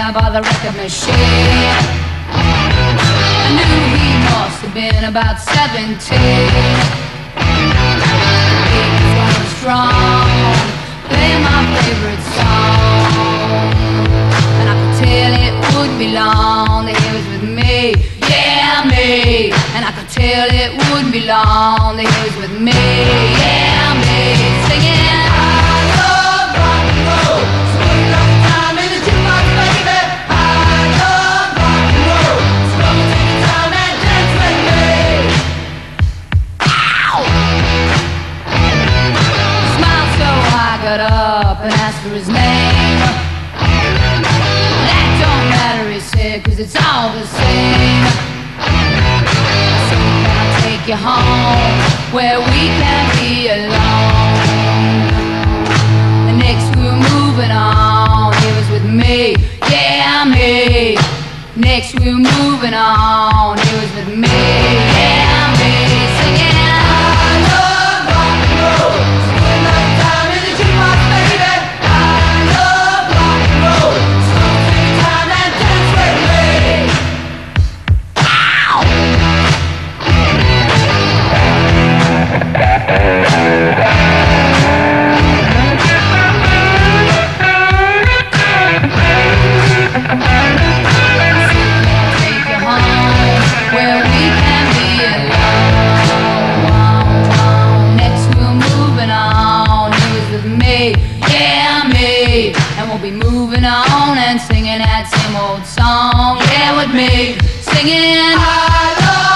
there by the record machine. I knew he must have been about 17. He was going strong, playing my favorite song, and I could tell it wouldn't be long that he was with me, yeah, me. And I could tell it wouldn't be long that he was with me, yeah, me. Singing, I love rock and roll, so put enough time in the jukebox, baby. I love rock and roll, so come and take your time and dance with me. Ow! He smiled so I got up and asked for his name. That don't matter, he said, 'cause it's all the same. I said, can I take you home where we can be alone? And next we were moving on, he was with me, yeah, me. Next we were moving on, he was with me, yeah, me. Singing, I love rock and roll, so put enough time in the jukebox, baby. I love rock and roll, so take your time and dance with me. Ow! Take you home where we can be alone. Next we're moving on, he was with me, yeah, me. And we'll be moving on and singing that same old song, yeah, with me. Singing, I love